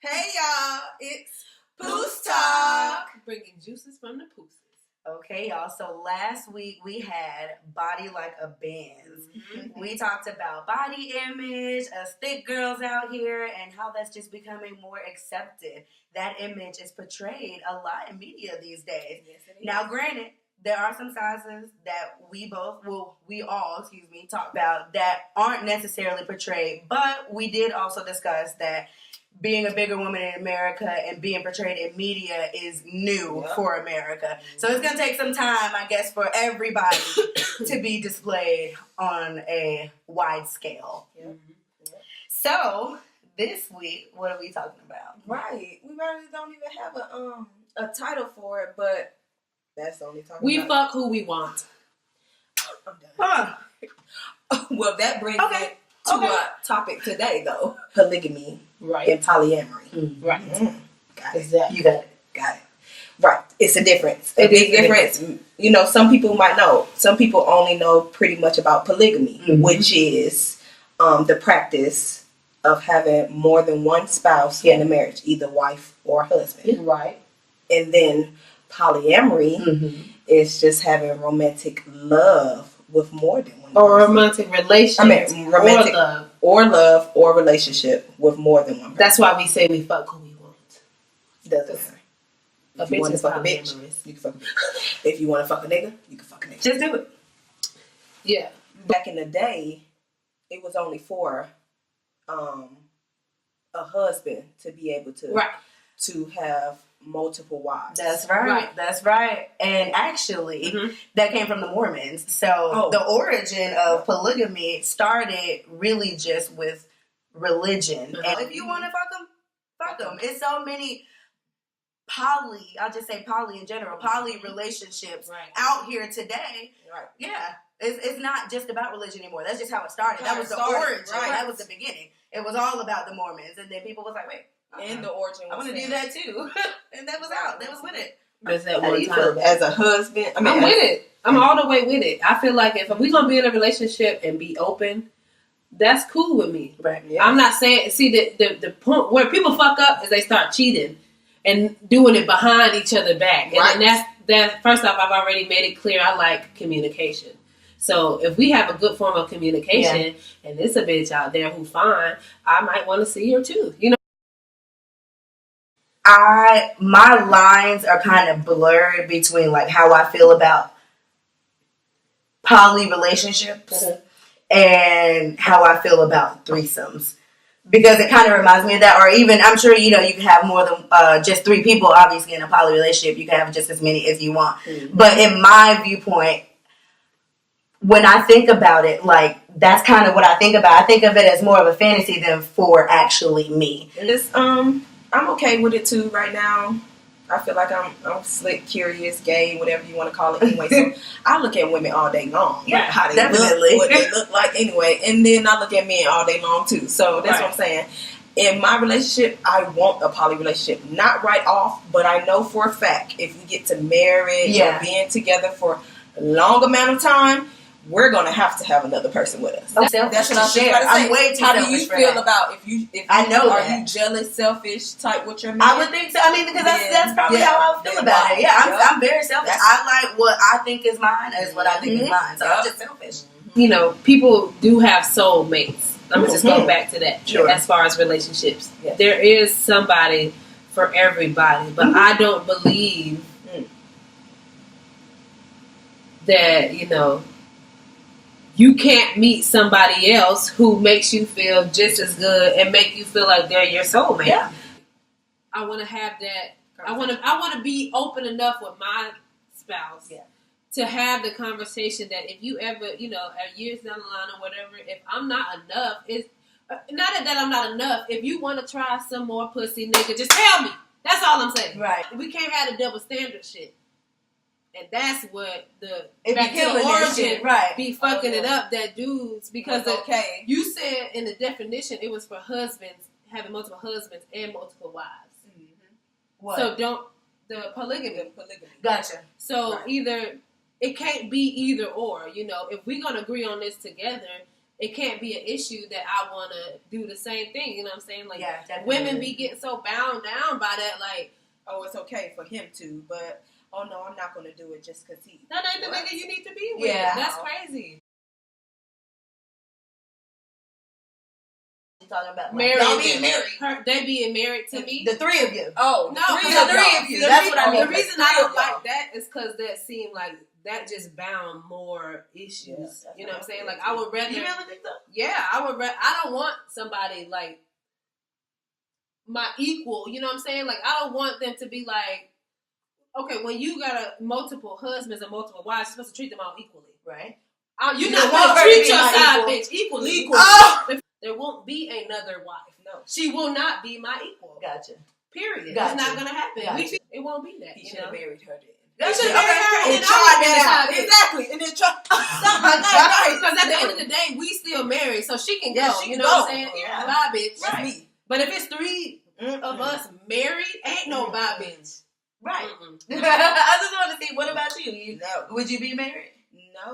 Hey y'all, it's PoosTalk. Bringing juices from the Pooses. Okay, y'all. So last week we had Body Like a Benz. Mm-hmm. We talked about body image, us thick girls out here, and how that's just becoming more accepted. That image is portrayed a lot in media these days. Yes, it is. Now, granted, there are some sizes that we all talk about that aren't necessarily portrayed, but we did also discuss that being a bigger woman in America and being portrayed in media is new for America. So it's going to take some time, I guess, for everybody to be displayed on a wide scale. Yep. So this week, what are we talking about? Right. We really don't even have a title for it, but that's the only talking We about fuck who we want. I'm done. Huh. Well, that brings it to Okay. our topic today, though. Polygamy Right. and polyamory. Right. Got it. Exactly. You got it. Got it. Right. It's a difference. A It big is a difference. You know, some people might know. Some people only know pretty much about polygamy, which is the practice of having more than one spouse in a marriage, either wife or husband. Right. And then polyamory is just having romantic love with more than one Or person. romantic relationship. Romantic or love. or love or relationship with more than one person. That's why we say we fuck who we want. Doesn't matter. A If you bitch want to is fuck a bitch, polyamorous. you can fuck a bitch. If you want to fuck a nigga, you can fuck a nigga. Just do it. Yeah. Back in the day, it was only for a husband to be able to to have multiple wives. That's right. Right. That's right. And actually, that came from the Mormons. So the origin of polygamy started really just with religion. And if you want to fuck them. It's so many I'll just say poly in general, poly relationships out here today. Right. Yeah. It's not just about religion anymore. That's just how it started. That was the started, origin. right. That was the beginning. It was all about the Mormons. And then people was like, wait. And the origin I was want to do that too. And that was out. That was with it. Just that How do one you time. feel as a husband? I mean, I'm with it. I'm all the way with it. I feel like if we're going to be in a relationship and be open, that's cool with me. Right. Yeah. I'm not saying, the point where people fuck up is they start cheating and doing it behind each other back. Right. And that's first off, I've already made it clear I like communication. So if we have a good form of communication and there's a bitch out there who fine, I might want to see her too. You know? My lines are kind of blurred between like how I feel about poly relationships and how I feel about threesomes. Because it kind of reminds me of that, or even, I'm sure, you can have more than just three people, obviously, in a poly relationship. You can have just as many as you want. But in my viewpoint, when I think about it, like, that's kind of what I think about. I think of it as more of a fantasy than for actually me. It's, I'm okay with it too right now. I feel like I'm slick, curious, gay, whatever you want to call it anyway. So I look at women all day long. Yeah, like how they definitely. look, what they look like anyway. And then I look at men all day long too. So that's what I'm saying. In my relationship, I want a poly relationship. Not right off, but I know for a fact if we get to marriage or being together for a long amount of time, we're gonna have to have another person with us. I'm selfish That's what I was to just share. about to say. I'm way too How do selfish you for feel that. about if I know are that. you jealous, selfish type with your man? I would think so. I mean, because that's probably how I feel about it. Yeah, I'm very selfish. I like what I think is mine is what I think is mine. So I'm just selfish. You know, people do have soulmates. I'm going to just go back to that as far as relationships. Yes. There is somebody for everybody, but I don't believe that, you can't meet somebody else who makes you feel just as good and make you feel like they're your soulmate. Yeah. I want to have that. I want to be open enough with my spouse to have the conversation that if you ever, at years down the line or whatever, if I'm not enough, it's not that I'm not enough. If you want to try some more pussy, nigga, just tell me. That's all I'm saying. Right. We can't have the double standard shit. And that's what It back be to the killing that origin shit, right? be fucking it up. That dudes because you said in the definition it was for husbands having multiple husbands and multiple wives. What? So the polygamy. Gotcha. So either it can't be either or. If we're gonna agree on this together, it can't be an issue that I want to do the same thing. You know what I'm saying? Like, women be getting so bound down by that, like, oh, it's okay for him to, but, oh no, I'm not going to do it just because he... That ain't the nigga you need to be with. Yeah. That's crazy. Talking about married. Y'all being married. They being married to me. The three of you. Oh, no, the three of you. That's what I mean. The reason I don't like that is because that seemed like that just bound more issues. You know what I'm saying? Like, I would rather. You really think so? Yeah, I would. I don't want somebody like my equal. You know what I'm saying? Like, I don't want them to be like, okay, when you got multiple husbands and multiple wives, you're supposed to treat them all equally, right? You're not going to treat your side bitch equally. Oh! There won't be another wife. No. She will not be my equal. Gotcha. Period. Gotcha. It's not going to happen. Gotcha. It won't be that. He should have married her then. You should have married her and tried that out. Exactly. And then try something like because at the end of the day, we still married, so she can go. Yeah, she you can know go. what I'm saying? Yeah. Bye, bitch. That's me. But if it's three of us married, ain't no bye, bitch. Right. No. I just want to see, what about you? No. Would you be married?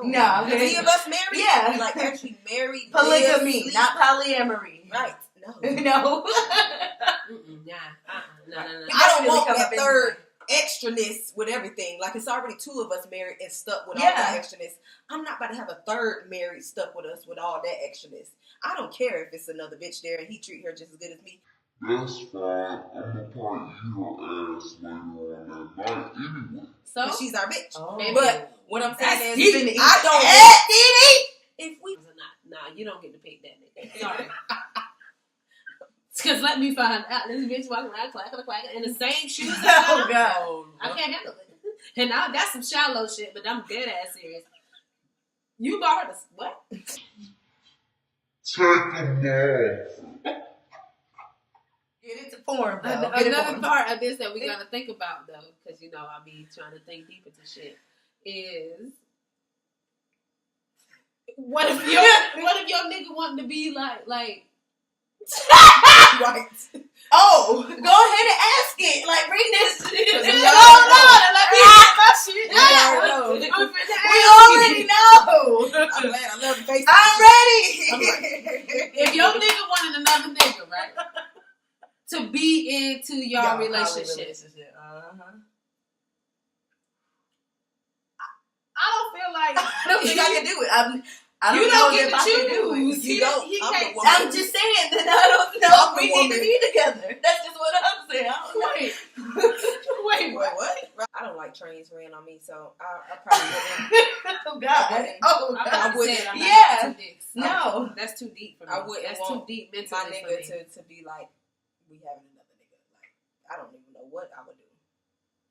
No. Okay. Three of us married? Yeah. Like, actually married. Polygamy, live, not polyamory. right. No. No. No. I don't want that third extraness with everything. Like, it's already two of us married and stuck with all that extraness. I'm not about to have a third married stuck with us with all that extraness. I don't care if it's another bitch there and he treat her just as good as me. That's fine. I'm gonna probably eat her ass later on that night anyway. So But she's our bitch. Oh. But what I'm saying Deep. is, I don't. If we nah, you don't get to pick that nigga. Sorry. Because let me find out this bitch walking around clacking in the same shoes. Oh, God. I can't handle it. And now that's some shallow shit, but I'm dead ass serious. You bought her the what? Take them off. Get it to form, though. Another part of this that we gotta think about, though, because you know I be trying to think deep into shit, is what if your nigga wanting to be like right. Oh, go ahead and ask it. Like, bring this. Hold on, and let me ask my shit. We already know. I'm glad I love the face. I'm ready. If your nigga wanted another nigga, right, to be into your relationship, I don't feel like I don't think I can do it. you don't get to choose. You don't. I'm just saying that I don't know if we need to be together. That's just what I'm saying. I don't know. Wait, what? I don't like trains ran on me, so I probably wouldn't. Oh God. Oh God. I wouldn't. Yeah. No, that's too deep for me. I wouldn't. That's too deep mentally my nigga to be like, we having another nigga. Like, I don't even know what I would do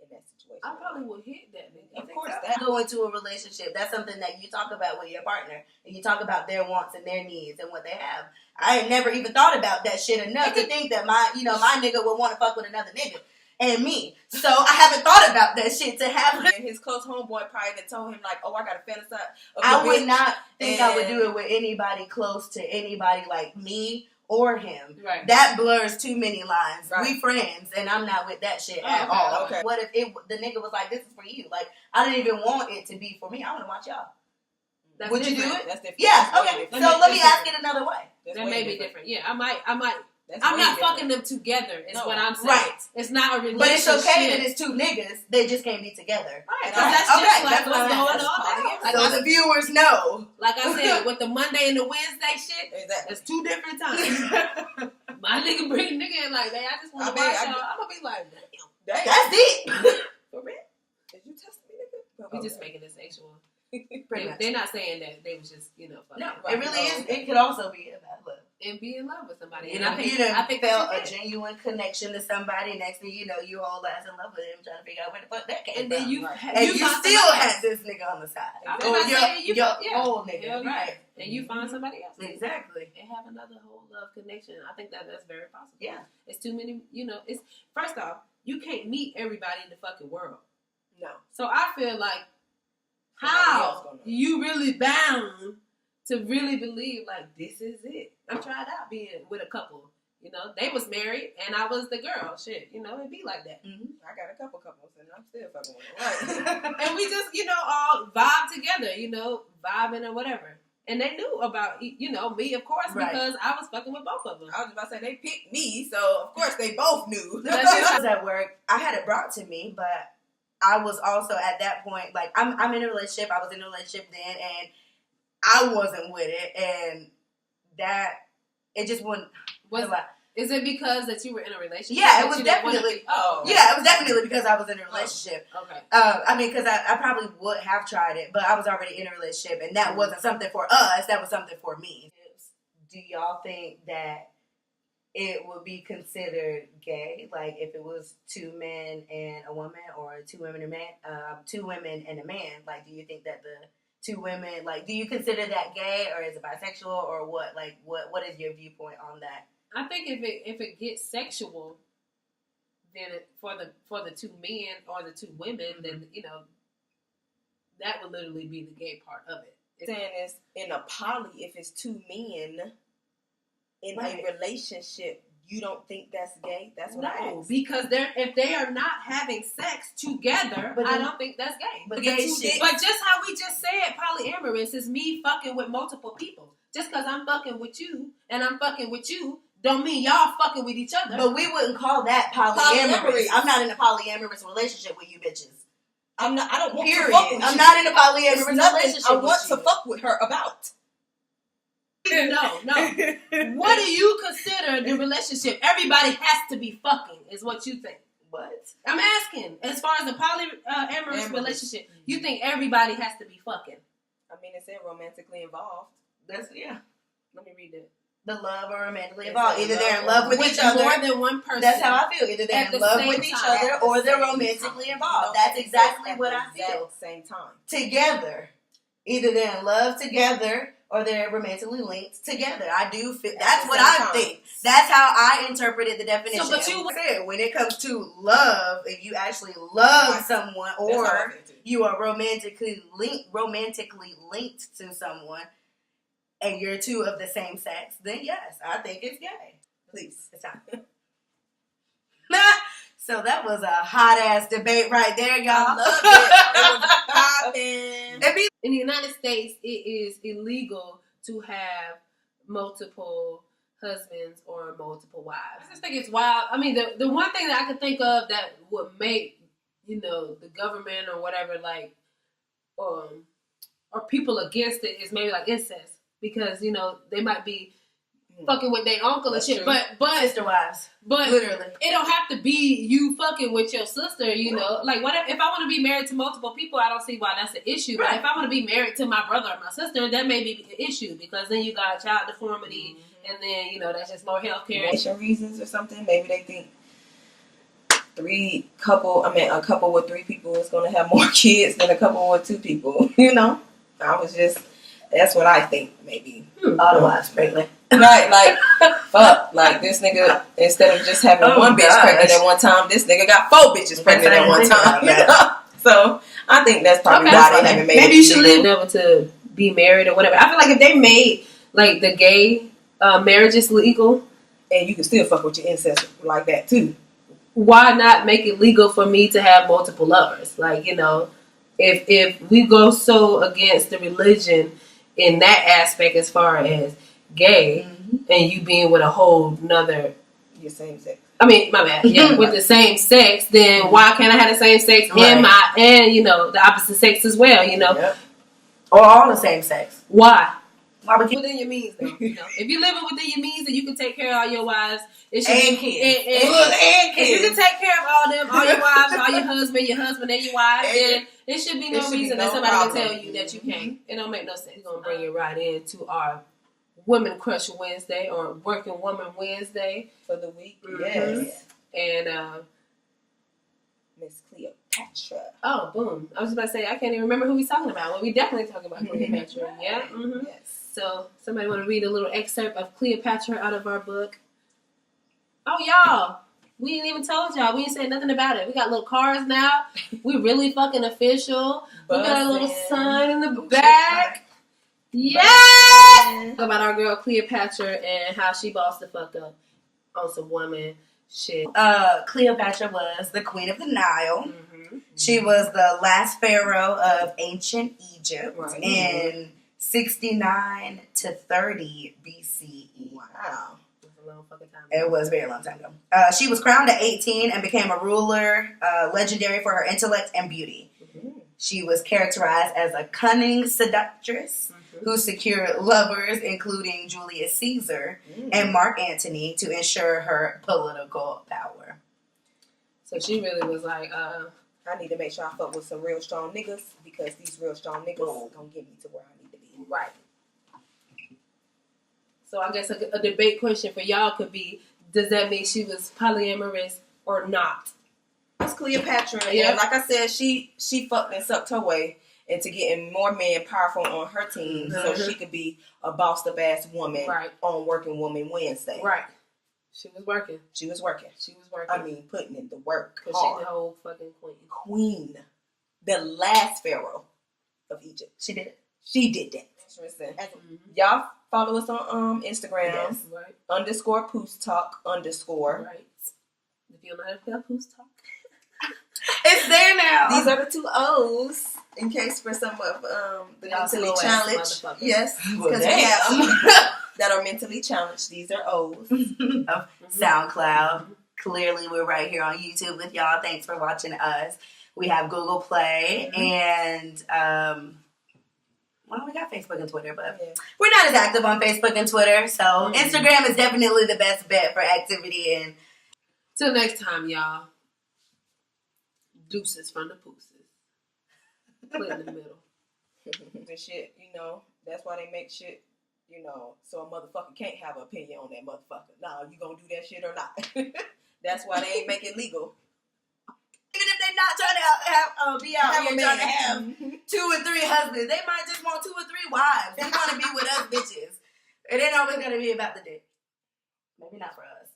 in that situation. I probably would hit that nigga. Of course, that go into a relationship. That's something that you talk about with your partner, and you talk about their wants and their needs and what they have. I ain't never even thought about that shit enough to think that my nigga would want to fuck with another nigga and me. So I haven't thought about that shit to happen. And his close homeboy probably told him like, oh, I got to fantasize. I would not think I would do it with anybody close to anybody like me or him. Right. That blurs too many lines. Right. We friends, and I'm not with that shit at all. Okay. What if the nigga was like, this is for you? Like, I didn't even want it to be for me. I want to watch y'all. That's would different. you do it? That's different. Yeah, That's okay. different. So let me ask it another way. That's That way may be different. Yeah, I might. That's I'm way not different. fucking them together. Is what I'm saying. Right. It's not a relationship. But it's okay that it's two niggas. They just can't be together. Right. 'Cause Right. that's just Okay, like that's what's what going I'm on. asking. So the viewers know. Like I said, with the Monday and the Wednesday shit, Exactly. it's two different times. My nigga bring nigga in like, hey, I just want to watch y'all. I'm gonna be like, damn. That's it. For real? Did you test me, nigga? We just making it sexual. Pretty much. They're not saying that they was just, fucking. No, Right. it really is. It could also be about love. And be in love with somebody. You And I think felt that's a it. genuine connection to somebody. Next thing you know, you all last in love with him, trying to figure out where the fuck that came And then from. you, Right. And you find still somebody had else. this nigga on the side. I'm Or not saying you your yeah. old nigga, Hell yeah. right? And you find somebody else. Exactly. And have another whole love connection. I think that's very possible. Yeah. It's too many, it's first off, you can't meet everybody in the fucking world. No. So I feel like Somebody else how gonna know. you really bound to really believe like this is it. I tried out being with a couple. They was married and I was the girl. Shit, it'd be like that. Mm-hmm. I got a couple couples and I'm still fucking with them. Right. And we just, all vibe together, vibing or whatever. And they knew about, me, of course, because I was fucking with both of them. I was about to say, they picked me, so of course they both knew. I was at work. I had it brought to me, but I was also at that point, like, I'm in a relationship. I was in a relationship then, and I wasn't with it. And that, it just wouldn't. Is it because that you were in a relationship? Yeah, it was definitely. Yeah, it was definitely because I was in a relationship. Okay. I mean, because I probably would have tried it, but I was already in a relationship, and that wasn't something for us. That was something for me. Do y'all think that it would be considered gay, like if it was 2 men and a woman, or 2 women and a man, 2 women and a man? Like, do you think that the 2 women, like, do you consider that gay, or is it bisexual, or what? Like, what is your viewpoint on that? I think if it gets sexual, then for the 2 men or the 2 women, then that would literally be the gay part of it. Saying is in a poly, if it's 2 men in a relationship, you don't think that's gay? That's what I asked. Because if they are not having sex together, I don't think that's gay. But just how we just said, polyamorous is me fucking with multiple people. Just because I'm fucking with you and I'm fucking with you, don't mean y'all fucking with each other. But we wouldn't call that polyamorous. I'm not in a polyamorous relationship with you bitches. I don't want Period. to fuck with you. I'm not in a polyamorous relationship I want to fuck with her about. No. What do you consider the relationship? Everybody has to be fucking, is what you think. What? I'm asking. As far as the polyamorous relationship, you think everybody has to be fucking? I mean, it said romantically involved. Let me read it. The love or romantically involved. Either they're in love with each other. More than one person. That's how I feel. Either they're in love with each other or they're romantically involved. That's exactly what I feel. Same time. Together. Either they're in love together or they're romantically linked together. I do feel. That's what I think. That's how I interpreted the definition. So, but you said when it comes to love, if you actually love someone or you are romantically linked to someone, and you're 2 of the same sex, then yes, I think it's gay. Please, it's time. So that was a hot ass debate right there, y'all. I love it. It was popping. In the United States, it is illegal to have multiple husbands or multiple wives. I just think it's wild. I mean, the one thing that I could think of that would make the government or whatever or people against it is maybe like incest. Because, they might be fucking with their uncle and shit. But sister wives. But literally. It don't have to be you fucking with your sister, know. Like, what if I want to be married to multiple people, I don't see why that's an issue. Right. But if I want to be married to my brother or my sister, that may be an issue. Because then you got child deformity, and then, that's just more health care. Reasons or something. Maybe they think a couple with 3 people is going to have more kids than a couple with 2 people, That's what I think, maybe. Otherwise, pregnant. Right, like, fuck. Like, this nigga, instead of just having one bitch pregnant at one time, this nigga got 4 bitches pregnant at one time. So, I think that's probably why they haven't made it. Maybe you should be able to be married or whatever. I feel like if they made, like, the gay marriages legal. And you can still fuck with your ancestors like that, too. Why not make it legal for me to have multiple lovers? Like, if we go so against the religion in that aspect as far as gay, and you being with a whole nother... Your same sex. I mean, my bad. Yeah, with the same sex, then why can't I have the same sex and the opposite sex as well, Yep. Or all the same sex. Why? Within your means, though. If you're living within your means and you can take care of all your wives, it should and be... kids. And kids. If you can take care of all them, all your wives, all your husband and your wife, then it should be no reason that somebody can tell you that you can't. It don't make no sense. We're going to bring you right into our Women Crush Wednesday or Working Woman Wednesday for the week. Yes. And Miss Cleopatra. Oh, boom. I was just about to say, I can't even remember who we're talking about. Well, we definitely talking about Cleopatra. Right. Yeah? Mm-hmm. Yes. So, somebody want to read a little excerpt of Cleopatra out of our book? Oh, y'all. We ain't even told y'all. We ain't said nothing about it. We got little cars now. We really fucking official. We got a little sign in the back. Yes! Talk about our girl Cleopatra and how she bossed the fuck up on some woman shit. Cleopatra was the queen of the Nile. Mm-hmm. She was the last pharaoh of ancient Egypt. Right. And 69 to 30 BCE. Wow. That's a long fucking time. It was a very long time ago. She was crowned at 18 and became a ruler, legendary for her intellect and beauty. Mm-hmm. She was characterized as a cunning seductress who secured lovers, including Julius Caesar and Mark Antony, to ensure her political power. So she really was like, I need to make sure I fuck with some real strong niggas because these real strong niggas gonna get me to where I need to be. right. So I guess a debate question for y'all could be, does that mean she was polyamorous or not? It's Cleopatra. Yeah. And like I said, she fucked and sucked her way into getting more men powerful on her team so she could be a bossed up ass woman on Working Woman Wednesday. Right. She was working. She was working. I mean, putting in the work. Because she's the whole fucking queen. Queen. The last pharaoh of Egypt. She did it. She did that. Y'all follow us on Instagram. Yes, right. _ PoosTalk _ Right. If you don't know how to spell PoosTalk. It's there now. These are the 2 O's in case for some of the mentally challenged. Yes, because we have some that are mentally challenged. These are O's. Of SoundCloud. Clearly, we're right here on YouTube with y'all. Thanks for watching us. We have Google Play and well, we got Facebook and Twitter, but we're not as active on Facebook and Twitter. So Instagram is definitely the best bet for activity. And till next time, y'all. Deuces from the Pooses. Put in the middle. And shit, that's why they make shit, so a motherfucker can't have an opinion on that motherfucker. Nah, you gonna do that shit or not? That's why they ain't make it legal. even if they're not trying to be out here trying to have 2 or 3 husbands, they might just want 2 or 3 wives. They want to be with us bitches. It ain't always going to be about the dick. Maybe not for us.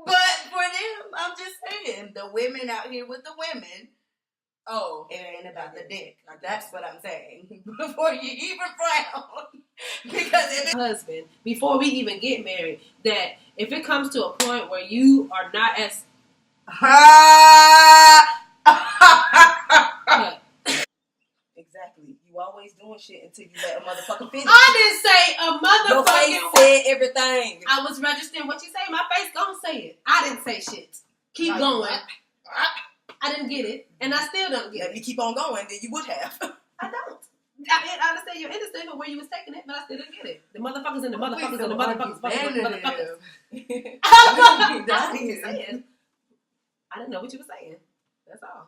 But for them, I'm just saying, the women out here with the women, it ain't about the dick. That's what I'm saying. Before you even frown. Because if it's husband, before we even get married, that if it comes to a point where you are not as exactly. You always doing shit until you let a motherfucker finish. I didn't say a motherfucking Your face said everything. I was registering what you say. My face gonna say it. I didn't say shit. Keep going. I didn't get it, and I still don't get it. If you keep on going, then you would have. I don't. I understand your industry for where you was taking it, but I still didn't get it. The motherfuckers and the motherfuckers and the motherfuckers. I didn't know what you were saying. That's all.